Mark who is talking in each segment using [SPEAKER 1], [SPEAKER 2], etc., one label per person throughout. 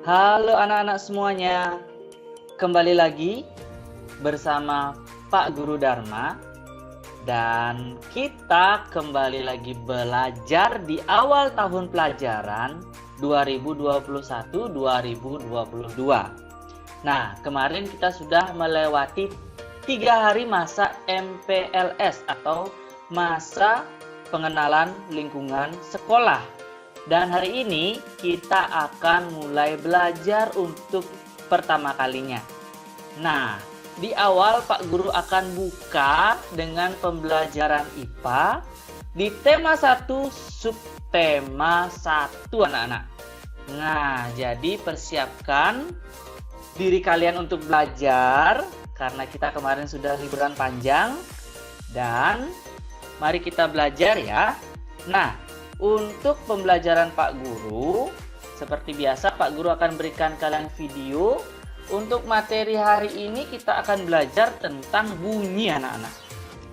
[SPEAKER 1] Halo anak-anak semuanya, kembali lagi bersama Pak Guru Dharma dan kita kembali lagi belajar di awal tahun pelajaran 2021-2022. Nah, kemarin kita sudah melewati 3 hari masa MPLS atau masa pengenalan lingkungan sekolah. Dan hari ini kita akan mulai belajar untuk pertama kalinya. Nah, di awal Pak Guru akan buka dengan pembelajaran IPA di tema 1 subtema 1 anak-anak. Nah, jadi persiapkan diri kalian untuk belajar karena kita kemarin sudah liburan panjang dan mari kita belajar ya. Nah, untuk pembelajaran Pak Guru, seperti biasa Pak Guru akan berikan kalian video. Untuk materi hari ini kita akan belajar tentang bunyi anak-anak.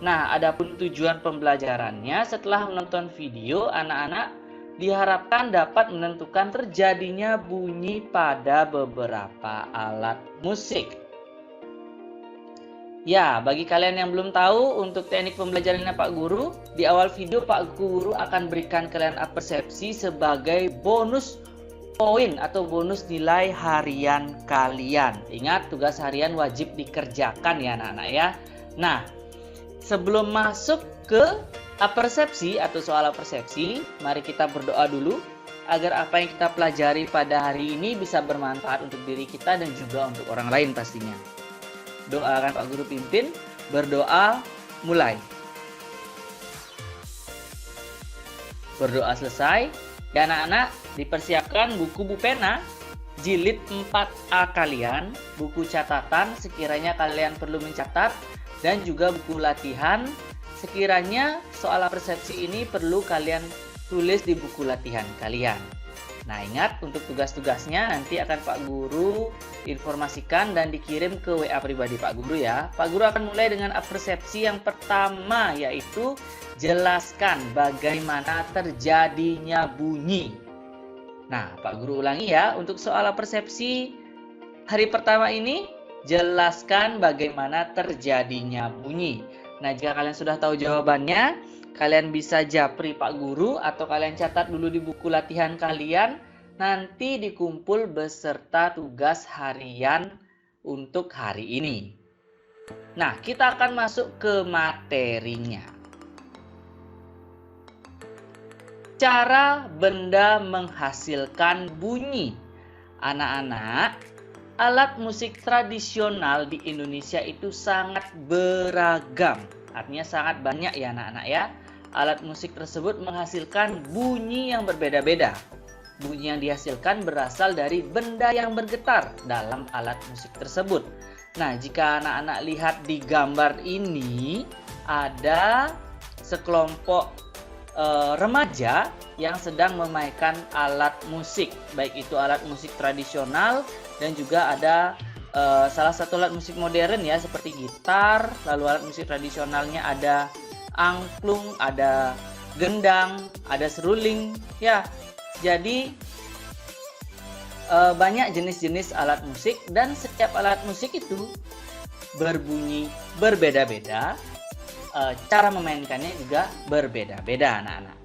[SPEAKER 1] Nah, adapun tujuan pembelajarannya setelah menonton video, anak-anak diharapkan dapat menentukan terjadinya bunyi pada beberapa alat musik. Ya, bagi kalian yang belum tahu untuk teknik pembelajarannya Pak Guru, di awal video Pak Guru akan berikan kalian persepsi sebagai bonus poin atau bonus nilai harian kalian. Ingat, tugas harian wajib dikerjakan ya anak-anak ya. Nah, sebelum masuk ke persepsi atau soal persepsi, mari kita berdoa dulu agar apa yang kita pelajari pada hari ini bisa bermanfaat untuk diri kita dan juga untuk orang lain pastinya. Doa akan Pak Guru pimpin, berdoa mulai. Berdoa selesai, ya anak-anak dipersiapkan buku pena, jilid 4A kalian, buku catatan sekiranya kalian perlu mencatat, dan juga buku latihan sekiranya soal persepsi ini perlu kalian tulis di buku latihan kalian. Nah, ingat untuk tugas-tugasnya nanti akan Pak Guru informasikan dan dikirim ke WA pribadi Pak Guru ya. Pak Guru akan mulai dengan persepsi yang pertama, yaitu jelaskan bagaimana terjadinya bunyi. Nah, Pak Guru ulangi ya, untuk soal persepsi hari pertama ini, jelaskan bagaimana terjadinya bunyi. Nah, jika kalian sudah tahu jawabannya, kalian bisa japri Pak Guru atau kalian catat dulu di buku latihan kalian, nanti dikumpul beserta tugas harian untuk hari ini. Nah, kita akan masuk ke materinya. Cara benda menghasilkan bunyi. Anak-anak, alat musik tradisional di Indonesia itu sangat beragam. Artinya sangat banyak ya anak-anak ya. Alat musik tersebut menghasilkan bunyi yang berbeda-beda. Bunyi yang dihasilkan berasal dari benda yang bergetar dalam alat musik tersebut. Nah, jika anak-anak lihat di gambar ini, ada sekelompok remaja yang sedang memainkan alat musik. Baik itu alat musik tradisional dan juga ada salah satu alat musik modern ya, seperti gitar. Lalu alat musik tradisionalnya ada angklung, ada gendang, ada seruling ya. Jadi banyak jenis-jenis alat musik dan setiap alat musik itu berbunyi berbeda-beda. Cara memainkannya juga berbeda-beda anak-anak.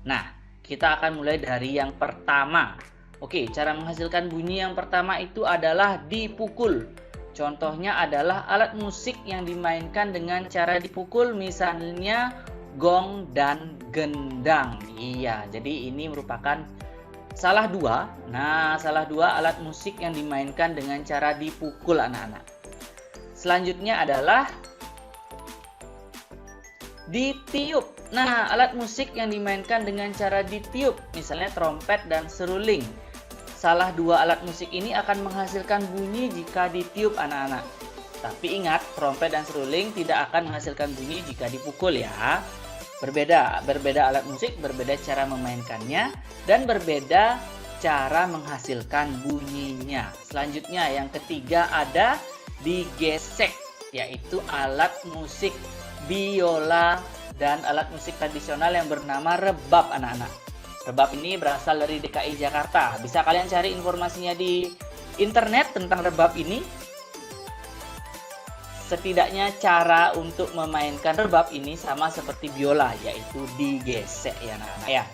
[SPEAKER 1] Nah, kita akan mulai dari yang pertama. Oke, cara menghasilkan bunyi yang pertama itu adalah dipukul. Contohnya adalah alat musik yang dimainkan dengan cara dipukul, misalnya gong dan gendang. Iya, jadi ini merupakan salah dua. Nah, salah dua alat musik yang dimainkan dengan cara dipukul anak-anak. Selanjutnya adalah ditiup. Nah, alat musik yang dimainkan dengan cara ditiup, misalnya trompet dan seruling. Salah dua alat musik ini akan menghasilkan bunyi jika ditiup anak-anak. Tapi ingat, trompet dan seruling tidak akan menghasilkan bunyi jika dipukul ya. Berbeda alat musik, berbeda cara memainkannya, dan berbeda cara menghasilkan bunyinya. Selanjutnya yang ketiga ada digesek, yaitu alat musik biola dan alat musik tradisional yang bernama rebab anak-anak. Rebab ini berasal dari DKI Jakarta. Bisa kalian cari informasinya di internet tentang rebab ini. Setidaknya cara untuk memainkan rebab ini sama seperti biola, yaitu digesek ya anak-anak ya.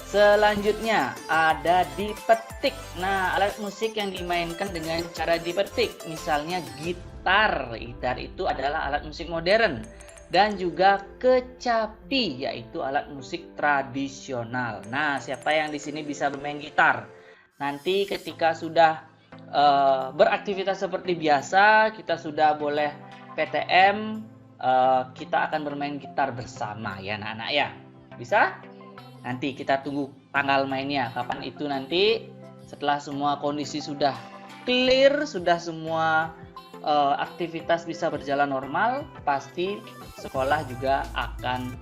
[SPEAKER 1] Selanjutnya ada dipetik. Nah, alat musik yang dimainkan dengan cara dipetik, misalnya gitar. Gitar itu adalah alat musik modern. Dan juga kecapi, yaitu alat musik tradisional. Nah, siapa yang di sini bisa bermain gitar? Nanti ketika sudah beraktivitas seperti biasa, kita sudah boleh PTM, kita akan bermain gitar bersama ya anak-anak ya. Bisa? Nanti kita tunggu tanggal mainnya. Kapan itu nanti? Setelah semua kondisi sudah clear, sudah semua aktivitas bisa berjalan normal, pasti sekolah juga akan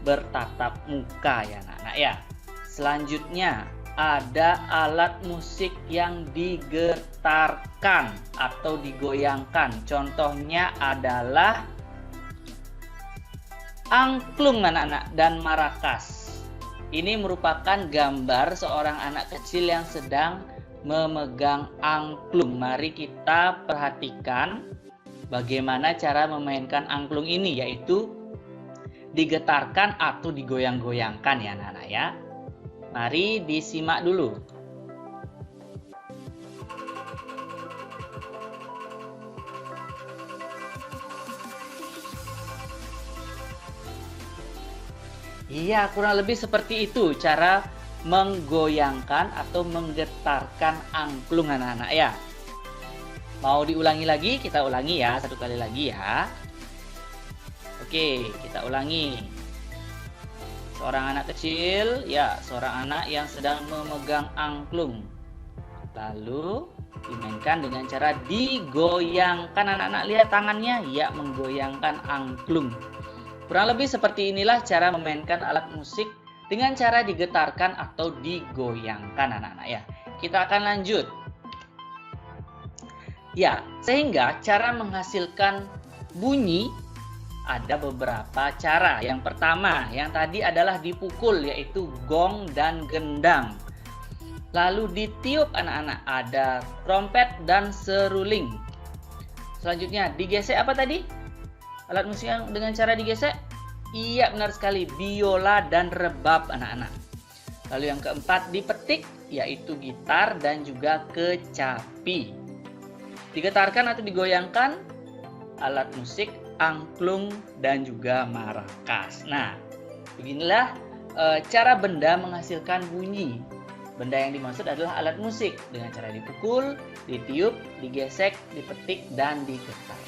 [SPEAKER 1] bertatap muka ya anak-anak ya. Selanjutnya ada alat musik yang digetarkan atau digoyangkan. Contohnya adalah angklung anak-anak dan marakas. Ini merupakan gambar seorang anak kecil yang sedang memegang angklung. Mari kita perhatikan bagaimana cara memainkan angklung ini, yaitu digetarkan atau digoyang-goyangkan ya anak-anak ya. Mari disimak dulu. Iya, kurang lebih seperti itu cara menggoyangkan atau menggetarkan angklung anak-anak ya. Mau diulangi lagi? Kita ulangi ya, satu kali lagi ya. Oke, kita ulangi. Seorang anak kecil, ya, seorang anak yang sedang memegang angklung. Lalu dimainkan dengan cara digoyangkan. Anak-anak lihat tangannya, ya, menggoyangkan angklung. Kurang lebih seperti inilah cara memainkan alat musik dengan cara digetarkan atau digoyangkan anak-anak ya. Kita akan lanjut. Ya, sehingga cara menghasilkan bunyi ada beberapa cara. Yang pertama, yang tadi adalah dipukul, yaitu gong dan gendang. Lalu ditiup anak-anak, ada trompet dan seruling. Selanjutnya, digesek apa tadi? Alat musik yang dengan cara digesek? Iya, benar sekali, biola dan rebab anak-anak. Lalu yang keempat, dipetik, yaitu gitar dan juga kecapi. Digetarkan atau digoyangkan, alat musik, angklung, dan juga marakas. Nah, beginilah cara benda menghasilkan bunyi. Benda yang dimaksud adalah alat musik dengan cara dipukul, ditiup, digesek, dipetik, dan digetarkan.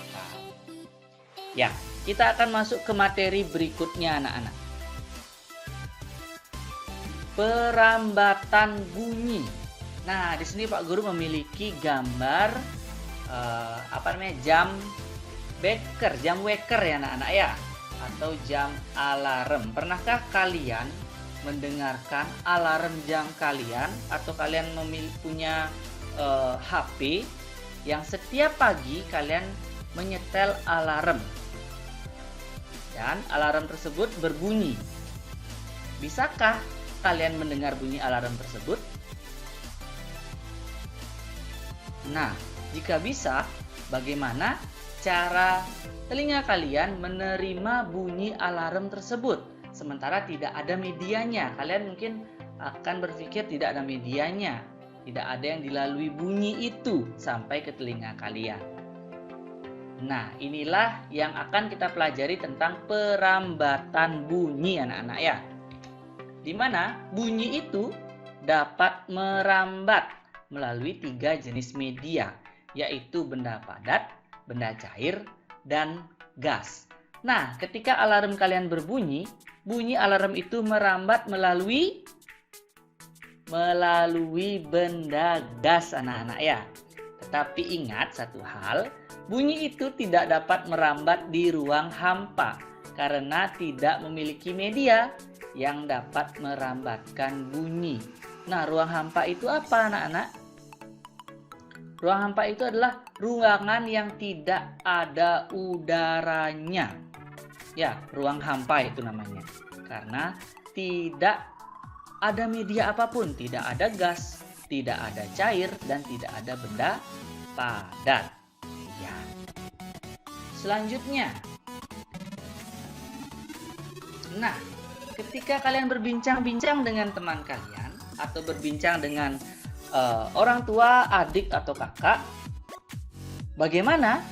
[SPEAKER 1] Ya, kita akan masuk ke materi berikutnya anak-anak. Perambatan bunyi. Nah, di sini Pak Guru memiliki gambar jam beker, jam weker ya anak-anak ya, atau jam alarm. Pernahkah kalian mendengarkan alarm jam kalian, atau kalian punya HP yang setiap pagi kalian menyetel alarm dan alarm tersebut berbunyi? Bisakah kalian mendengar bunyi alarm tersebut? Nah, jika bisa, bagaimana cara telinga kalian menerima bunyi alarm tersebut sementara tidak ada medianya? Kalian mungkin akan berpikir tidak ada medianya, tidak ada yang dilalui bunyi itu sampai ke telinga kalian. Nah, inilah yang akan kita pelajari tentang perambatan bunyi anak-anak ya. Di mana bunyi itu dapat merambat melalui 3 jenis media, yaitu benda padat, benda cair, dan gas. Nah, ketika alarm kalian berbunyi, bunyi alarm itu merambat melalui benda gas anak-anak ya. Tetapi ingat satu hal, bunyi itu tidak dapat merambat di ruang hampa karena tidak memiliki media yang dapat merambatkan bunyi. Nah, ruang hampa itu apa anak-anak? Ruang hampa itu adalah ruangan yang tidak ada udaranya. Ya, ruang hampa itu namanya. Karena tidak ada media apapun, tidak ada gas, tidak ada cair, dan tidak ada benda padat. Ya. Selanjutnya, nah, ketika kalian berbincang-bincang dengan teman kalian atau berbincang dengan orang tua, adik atau kakak, bagaimana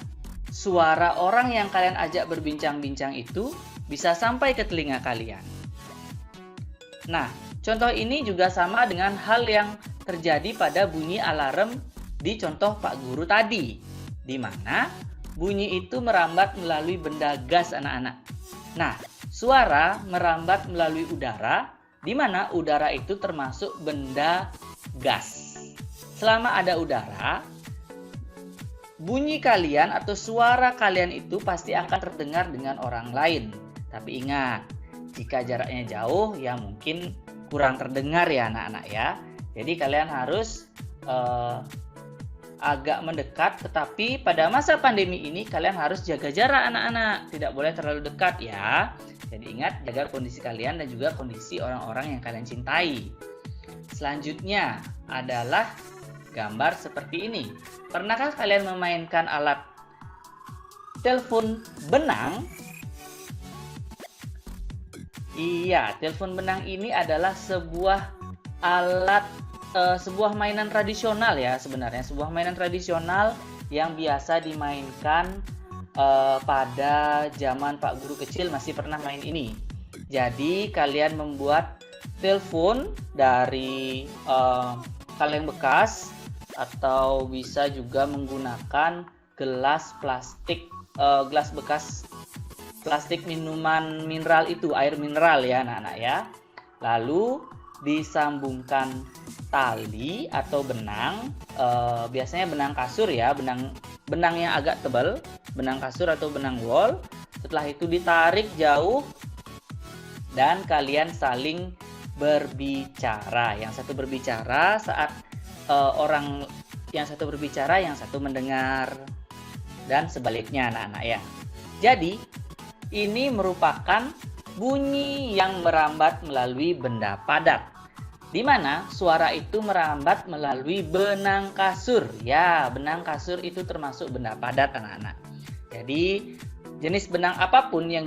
[SPEAKER 1] suara orang yang kalian ajak berbincang-bincang itu bisa sampai ke telinga kalian? Nah, contoh ini juga sama dengan hal yang terjadi pada bunyi alarm di contoh Pak Guru tadi, di mana bunyi itu merambat melalui benda gas anak-anak. Nah, suara merambat melalui udara, di mana udara itu termasuk benda gas. Selama ada udara, bunyi kalian atau suara kalian itu pasti akan terdengar dengan orang lain. Tapi ingat, jika jaraknya jauh ya mungkin kurang terdengar ya anak-anak ya. Jadi kalian harus agak mendekat, tetapi pada masa pandemi ini kalian harus jaga jarak anak-anak. Tidak boleh terlalu dekat ya. Jadi ingat, jaga kondisi kalian dan juga kondisi orang-orang yang kalian cintai. Selanjutnya adalah gambar seperti ini. Pernahkah kalian memainkan alat telepon benang? Iya, telepon benang ini adalah sebuah alat, sebuah mainan tradisional ya sebenarnya. Sebuah mainan tradisional yang biasa dimainkan pada zaman Pak Guru kecil masih pernah main ini. Jadi kalian membuat telepon dari kaleng bekas atau bisa juga menggunakan gelas plastik, gelas bekas plastik minuman mineral itu, air mineral ya anak-anak ya. Lalu disambungkan tali atau benang, biasanya benang kasur ya, benang yang agak tebal, benang kasur atau benang wol. Setelah itu ditarik jauh dan kalian saling berbicara. Yang satu berbicara saat orang yang satu berbicara, yang satu mendengar, dan sebaliknya anak-anak ya. Jadi ini merupakan bunyi yang merambat melalui benda padat, di mana suara itu merambat melalui benang kasur. Ya, benang kasur itu termasuk benda padat anak-anak. Jadi jenis benang apapun yang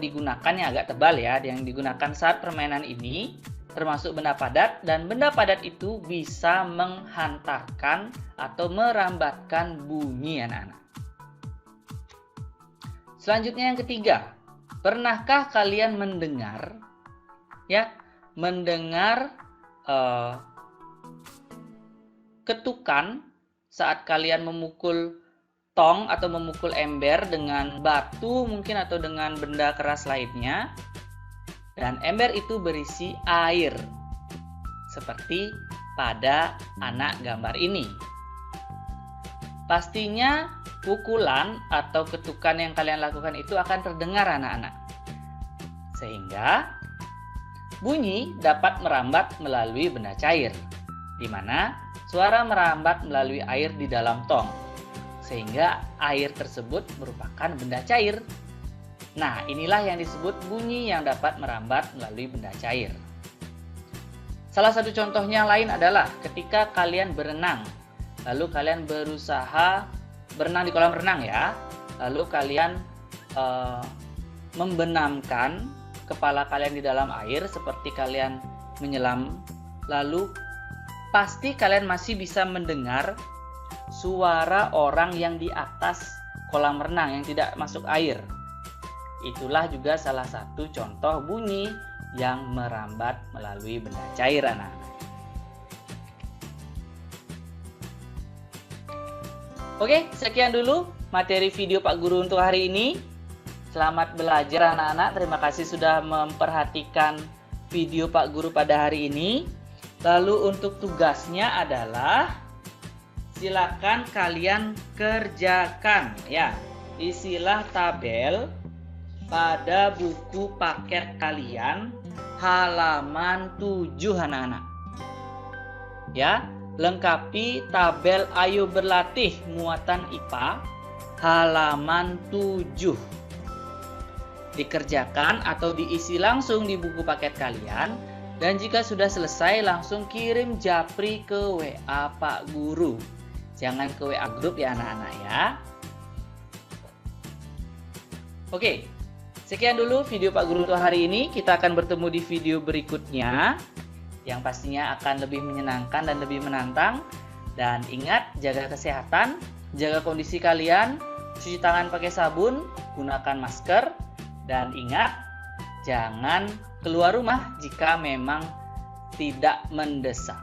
[SPEAKER 1] digunakan yang agak tebal ya, yang digunakan saat permainan ini termasuk benda padat, dan benda padat itu bisa menghantarkan atau merambatkan bunyi anak-anak. Selanjutnya yang ketiga, pernahkah kalian mendengar ketukan saat kalian memukul tong atau memukul ember dengan batu mungkin atau dengan benda keras lainnya, dan ember itu berisi air seperti pada anak gambar ini. Pastinya pukulan atau ketukan yang kalian lakukan itu akan terdengar anak-anak, sehingga bunyi dapat merambat melalui benda cair, di mana suara merambat melalui air di dalam tong, sehingga air tersebut merupakan benda cair. Nah, inilah yang disebut bunyi yang dapat merambat melalui benda cair. Salah satu contohnya lain adalah ketika kalian berenang, lalu kalian berusaha berenang di kolam renang ya, lalu kalian membenamkan kepala kalian di dalam air seperti kalian menyelam, lalu pasti kalian masih bisa mendengar suara orang yang di atas kolam renang yang tidak masuk air. Itulah juga salah satu contoh bunyi yang merambat melalui benda cair anak-anak. Oke, sekian dulu materi video Pak Guru untuk hari ini. Selamat belajar anak-anak. Terima kasih sudah memperhatikan video Pak Guru pada hari ini. Lalu untuk tugasnya adalah silakan kalian kerjakan ya. Isilah tabel pada buku paket kalian halaman 7 anak-anak. Ya, lengkapi tabel Ayo Berlatih muatan IPA halaman 7. Dikerjakan atau diisi langsung di buku paket kalian Dan jika sudah selesai, langsung kirim japri ke WA Pak Guru. Jangan ke WA grup ya anak-anak ya. Oke, sekian dulu video Pak Guru untuk hari ini. Kita akan bertemu di video berikutnya, yang pastinya akan lebih menyenangkan dan lebih menantang. Dan ingat, jaga kesehatan, jaga kondisi kalian, cuci tangan pakai sabun, gunakan masker, dan ingat, jangan keluar rumah jika memang tidak mendesak.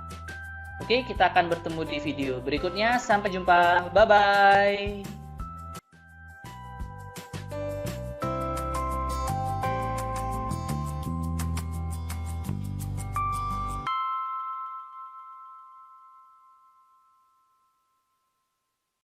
[SPEAKER 1] Oke, kita akan bertemu di video berikutnya. Sampai jumpa. Bye-bye.